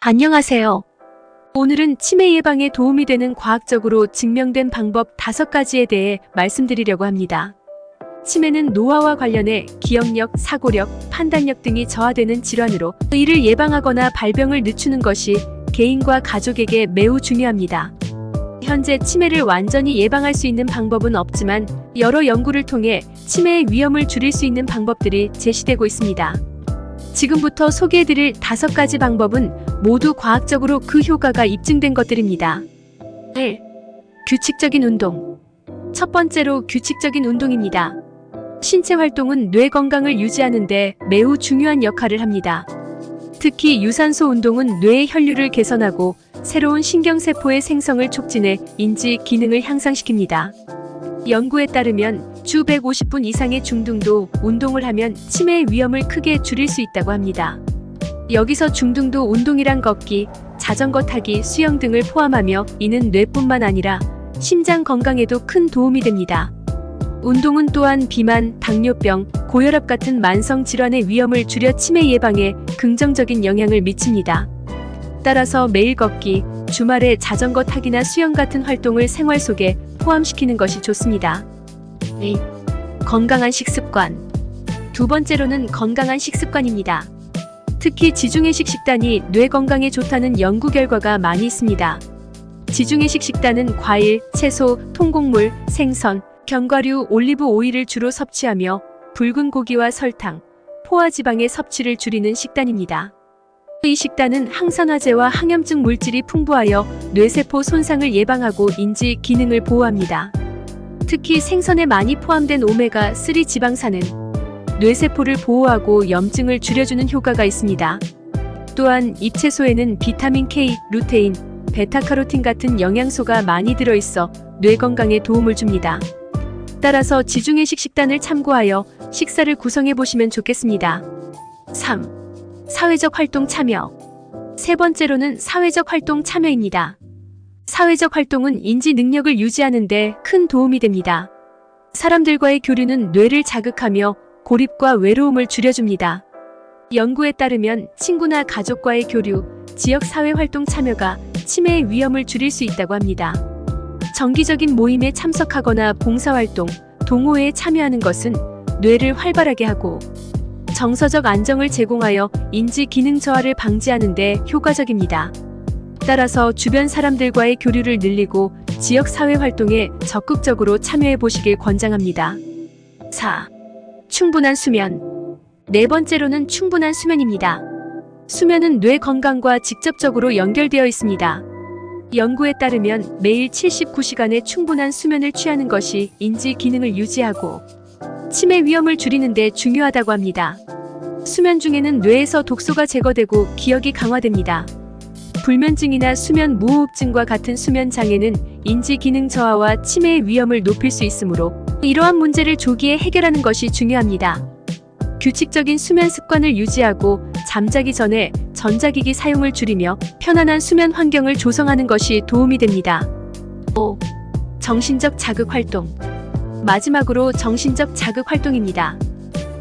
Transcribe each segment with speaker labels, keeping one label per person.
Speaker 1: 안녕하세요. 오늘은 치매 예방에 도움이 되는 과학적으로 증명된 방법 5가지에 대해 말씀드리려고 합니다. 치매는 노화와 관련해 기억력, 사고력, 판단력 등이 저하되는 질환으로 이를 예방하거나 발병을 늦추는 것이 개인과 가족에게 매우 중요합니다. 현재 치매를 완전히 예방할 수 있는 방법은 없지만 여러 연구를 통해 치매의 위험을 줄일 수 있는 방법들이 제시되고 있습니다. 지금부터 소개해드릴 5가지 방법은 모두 과학적으로 그 효과가 입증된 것들입니다. 1. 규칙적인 운동. 첫 번째로 규칙적인 운동입니다. 신체 활동은 뇌 건강을 유지하는 데 매우 중요한 역할을 합니다. 특히 유산소 운동은 뇌의 혈류를 개선하고 새로운 신경세포의 생성을 촉진해 인지 기능을 향상시킵니다. 연구에 따르면 주 150분 이상의 중등도 운동을 하면 치매의 위험을 크게 줄일 수 있다고 합니다. 여기서 중등도 운동이란 걷기, 자전거 타기, 수영 등을 포함하며 이는 뇌뿐만 아니라 심장 건강에도 큰 도움이 됩니다. 운동은 또한 비만, 당뇨병, 고혈압 같은 만성 질환의 위험을 줄여 치매 예방에 긍정적인 영향을 미칩니다. 따라서 매일 걷기, 주말에 자전거 타기나 수영 같은 활동을 생활 속에 포함시키는 것이 좋습니다. 2. 건강한 식습관. 두 번째로는 건강한 식습관입니다. 특히 지중해식 식단이 뇌 건강에 좋다는 연구 결과가 많이 있습니다. 지중해식 식단은 과일, 채소, 통곡물, 생선, 견과류, 올리브 오일을 주로 섭취하며 붉은 고기와 설탕, 포화지방의 섭취를 줄이는 식단입니다. 이 식단은 항산화제와 항염증 물질이 풍부하여 뇌세포 손상을 예방하고 인지 기능을 보호합니다. 특히 생선에 많이 포함된 오메가3 지방산은 뇌세포를 보호하고 염증을 줄여주는 효과가 있습니다. 또한 잎채소에는 비타민 K, 루테인, 베타카로틴 같은 영양소가 많이 들어있어 뇌 건강에 도움을 줍니다. 따라서 지중해식 식단을 참고하여 식사를 구성해 보시면 좋겠습니다. 3. 사회적 활동 참여. 세 번째로는 사회적 활동 참여입니다. 사회적 활동은 인지 능력을 유지하는 데 큰 도움이 됩니다. 사람들과의 교류는 뇌를 자극하며 고립과 외로움을 줄여줍니다. 연구에 따르면 친구나 가족과의 교류, 지역 사회 활동 참여가 치매의 위험을 줄일 수 있다고 합니다. 정기적인 모임에 참석하거나 봉사활동, 동호회에 참여하는 것은 뇌를 활발하게 하고 정서적 안정을 제공하여 인지 기능 저하를 방지하는 데 효과적입니다. 따라서 주변 사람들과의 교류를 늘리고 지역 사회 활동에 적극적으로 참여해 보시길 권장합니다. 4. 충분한 수면. 네 번째로는 충분한 수면입니다. 수면은 뇌 건강과 직접적으로 연결되어 있습니다. 연구에 따르면 매일 79시간의 충분한 수면을 취하는 것이 인지 기능을 유지하고 치매 위험을 줄이는 데 중요하다고 합니다. 수면 중에는 뇌에서 독소가 제거되고 기억이 강화됩니다. 불면증이나 수면 무호흡증과 같은 수면 장애는 인지 기능 저하와 치매의 위험을 높일 수 있으므로 이러한 문제를 조기에 해결하는 것이 중요합니다. 규칙적인 수면 습관을 유지하고 잠자기 전에 전자기기 사용을 줄이며 편안한 수면 환경을 조성하는 것이 도움이 됩니다. 5. 정신적 자극 활동. 마지막으로 정신적 자극 활동입니다.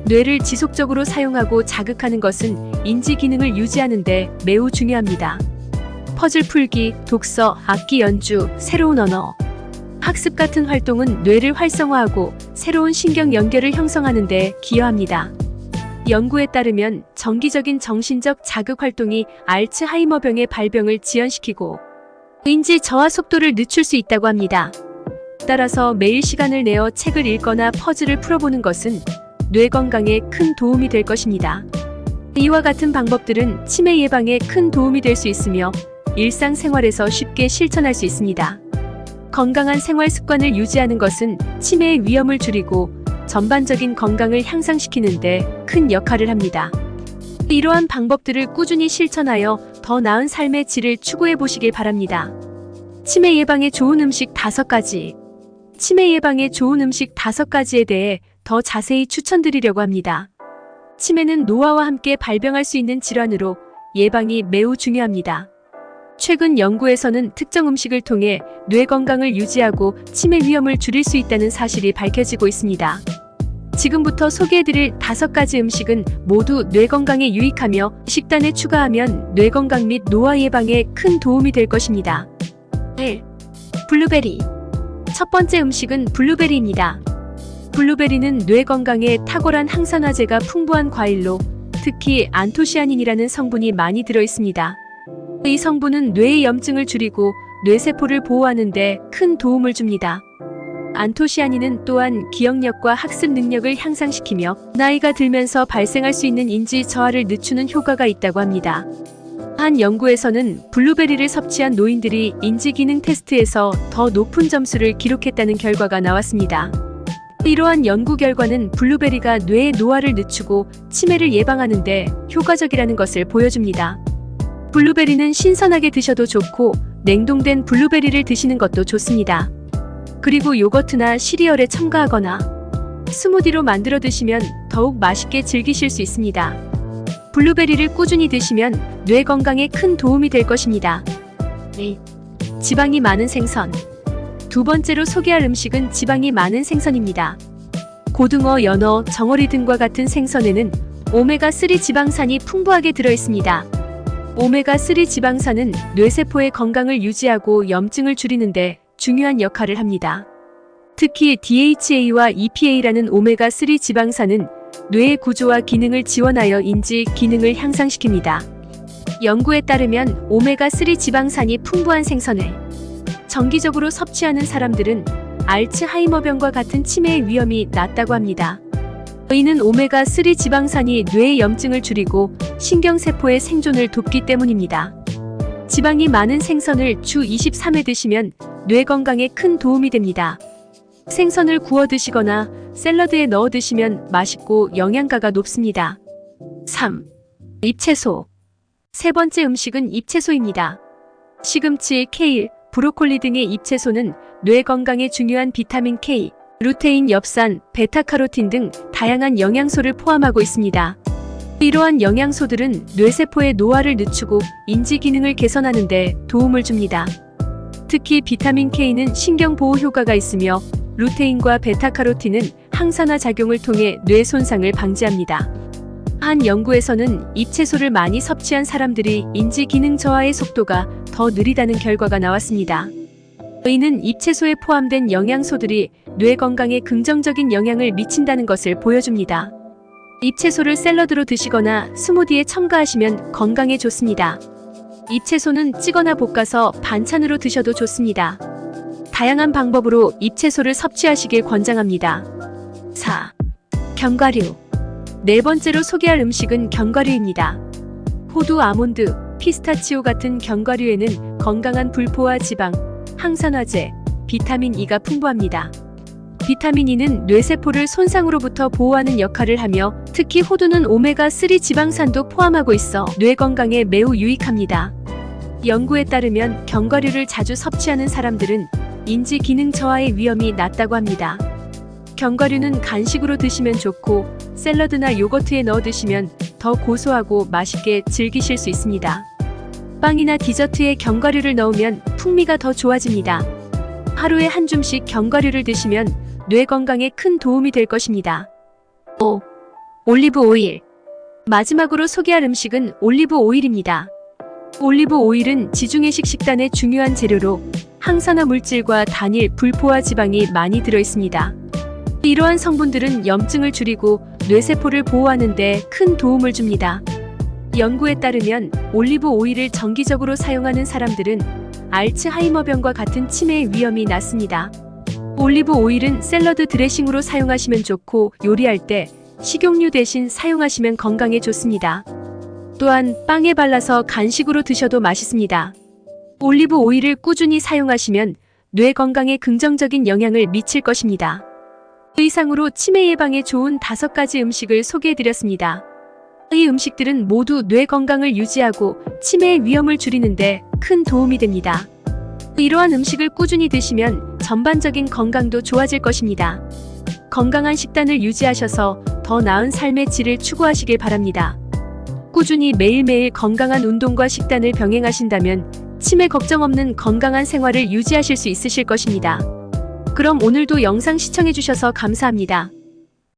Speaker 1: 뇌를 지속적으로 사용하고 자극하는 것은 인지 기능을 유지하는 데 매우 중요합니다. 퍼즐 풀기, 독서, 악기 연주, 새로운 언어, 학습 같은 활동은 뇌를 활성화하고 새로운 신경 연결을 형성하는 데 기여합니다. 연구에 따르면 정기적인 정신적 자극 활동이 알츠하이머병의 발병을 지연시키고 인지 저하 속도를 늦출 수 있다고 합니다. 따라서 매일 시간을 내어 책을 읽거나 퍼즐을 풀어보는 것은 뇌 건강에 큰 도움이 될 것입니다. 이와 같은 방법들은 치매 예방에 큰 도움이 될 수 있으며 일상생활에서 쉽게 실천할 수 있습니다. 건강한 생활 습관을 유지하는 것은 치매의 위험을 줄이고 전반적인 건강을 향상시키는 데 큰 역할을 합니다. 이러한 방법들을 꾸준히 실천하여 더 나은 삶의 질을 추구해 보시길 바랍니다. 치매 예방에 좋은 음식 5가지. 치매 예방에 좋은 음식 5가지에 대해 더 자세히 추천드리려고 합니다. 치매는 노화와 함께 발병할 수 있는 질환으로 예방이 매우 중요합니다. 최근 연구에서는 특정 음식을 통해 뇌 건강을 유지하고 치매 위험을 줄일 수 있다는 사실이 밝혀지고 있습니다. 지금부터 소개해드릴 5가지 음식은 모두 뇌 건강에 유익하며 식단에 추가하면 뇌 건강 및 노화 예방에 큰 도움이 될 것입니다. 1. 블루베리. 첫 번째 음식은 블루베리입니다. 블루베리는 뇌 건강에 탁월한 항산화제가 풍부한 과일로 특히 안토시아닌이라는 성분이 많이 들어있습니다. 이 성분은 뇌의 염증을 줄이고 뇌세포를 보호하는 데 큰 도움을 줍니다. 안토시아닌은 또한 기억력과 학습 능력을 향상시키며 나이가 들면서 발생할 수 있는 인지 저하를 늦추는 효과가 있다고 합니다. 한 연구에서는 블루베리를 섭취한 노인들이 인지 기능 테스트에서 더 높은 점수를 기록했다는 결과가 나왔습니다. 이러한 연구 결과는 블루베리가 뇌의 노화를 늦추고 치매를 예방하는 데 효과적이라는 것을 보여줍니다. 블루베리는 신선하게 드셔도 좋고 냉동된 블루베리를 드시는 것도 좋습니다. 그리고 요거트나 시리얼에 첨가하거나 스무디로 만들어 드시면 더욱 맛있게 즐기실 수 있습니다. 블루베리를 꾸준히 드시면 뇌 건강에 큰 도움이 될 것입니다. 2. 지방이 많은 생선. 두 번째로 소개할 음식은 지방이 많은 생선입니다. 고등어, 연어, 정어리 등과 같은 생선에는 오메가3 지방산이 풍부하게 들어있습니다. 오메가3 지방산은 뇌세포의 건강을 유지하고 염증을 줄이는데 중요한 역할을 합니다. 특히 DHA와 EPA라는 오메가3 지방산은 뇌의 구조와 기능을 지원하여 인지 기능을 향상시킵니다. 연구에 따르면 오메가3 지방산이 풍부한 생선을 정기적으로 섭취하는 사람들은 알츠하이머병과 같은 치매의 위험이 낮다고 합니다. 이는 오메가3 지방산이 뇌의 염증을 줄이고 신경세포의 생존을 돕기 때문입니다. 지방이 많은 생선을 주 23회 드시면 뇌 건강에 큰 도움이 됩니다. 생선을 구워 드시거나 샐러드에 넣어 드시면 맛있고 영양가가 높습니다. 3. 잎채소. 세 번째 음식은 잎채소입니다. 시금치, 케일, 브로콜리 등의 잎채소는 뇌 건강에 중요한 비타민 K, 루테인, 엽산, 베타카로틴 등 다양한 영양소를 포함하고 있습니다. 이러한 영양소들은 뇌세포의 노화를 늦추고 인지 기능을 개선하는 데 도움을 줍니다. 특히 비타민 K는 신경 보호 효과가 있으며 루테인과 베타카로틴은 항산화 작용을 통해 뇌 손상을 방지합니다. 한 연구에서는 잎채소를 많이 섭취한 사람들이 인지 기능 저하의 속도가 더 느리다는 결과가 나왔습니다. 이는 잎채소에 포함된 영양소들이 뇌 건강에 긍정적인 영향을 미친다는 것을 보여줍니다. 잎채소를 샐러드로 드시거나 스무디에 첨가하시면 건강에 좋습니다. 잎채소는 찌거나 볶아서 반찬으로 드셔도 좋습니다. 다양한 방법으로 잎채소를 섭취하시길 권장합니다. 4. 견과류. 네 번째로 소개할 음식은 견과류입니다. 호두, 아몬드, 피스타치오 같은 견과류에는 건강한 불포화 지방, 항산화제, 비타민 E가 풍부합니다. 비타민 E는 뇌세포를 손상으로부터 보호하는 역할을 하며 특히 호두는 오메가3 지방산도 포함하고 있어 뇌 건강에 매우 유익합니다. 연구에 따르면 견과류를 자주 섭취하는 사람들은 인지 기능 저하의 위험이 낮다고 합니다. 견과류는 간식으로 드시면 좋고 샐러드나 요거트에 넣어 드시면 더 고소하고 맛있게 즐기실 수 있습니다. 빵이나 디저트에 견과류를 넣으면 풍미가 더 좋아집니다. 하루에 한 줌씩 견과류를 드시면 뇌 건강에 큰 도움이 될 것입니다. 5. 올리브 오일. 마지막으로 소개할 음식은 올리브 오일입니다. 올리브 오일은 지중해식 식단의 중요한 재료로 항산화 물질과 단일 불포화 지방이 많이 들어있습니다. 이러한 성분들은 염증을 줄이고 뇌세포를 보호하는 데 큰 도움을 줍니다. 연구에 따르면 올리브 오일을 정기적으로 사용하는 사람들은 알츠하이머병과 같은 치매의 위험이 낮습니다. 올리브 오일은 샐러드 드레싱으로 사용하시면 좋고 요리할 때 식용유 대신 사용하시면 건강에 좋습니다. 또한 빵에 발라서 간식으로 드셔도 맛있습니다. 올리브 오일을 꾸준히 사용하시면 뇌 건강에 긍정적인 영향을 미칠 것입니다. 이상으로 치매 예방에 좋은 5가지 음식을 소개해드렸습니다. 이 음식들은 모두 뇌 건강을 유지하고 치매의 위험을 줄이는데 큰 도움이 됩니다. 이러한 음식을 꾸준히 드시면 전반적인 건강도 좋아질 것입니다. 건강한 식단을 유지하셔서 더 나은 삶의 질을 추구하시길 바랍니다. 꾸준히 매일매일 건강한 운동과 식단을 병행하신다면 치매 걱정 없는 건강한 생활을 유지하실 수 있으실 것입니다. 그럼 오늘도 영상 시청해주셔서 감사합니다.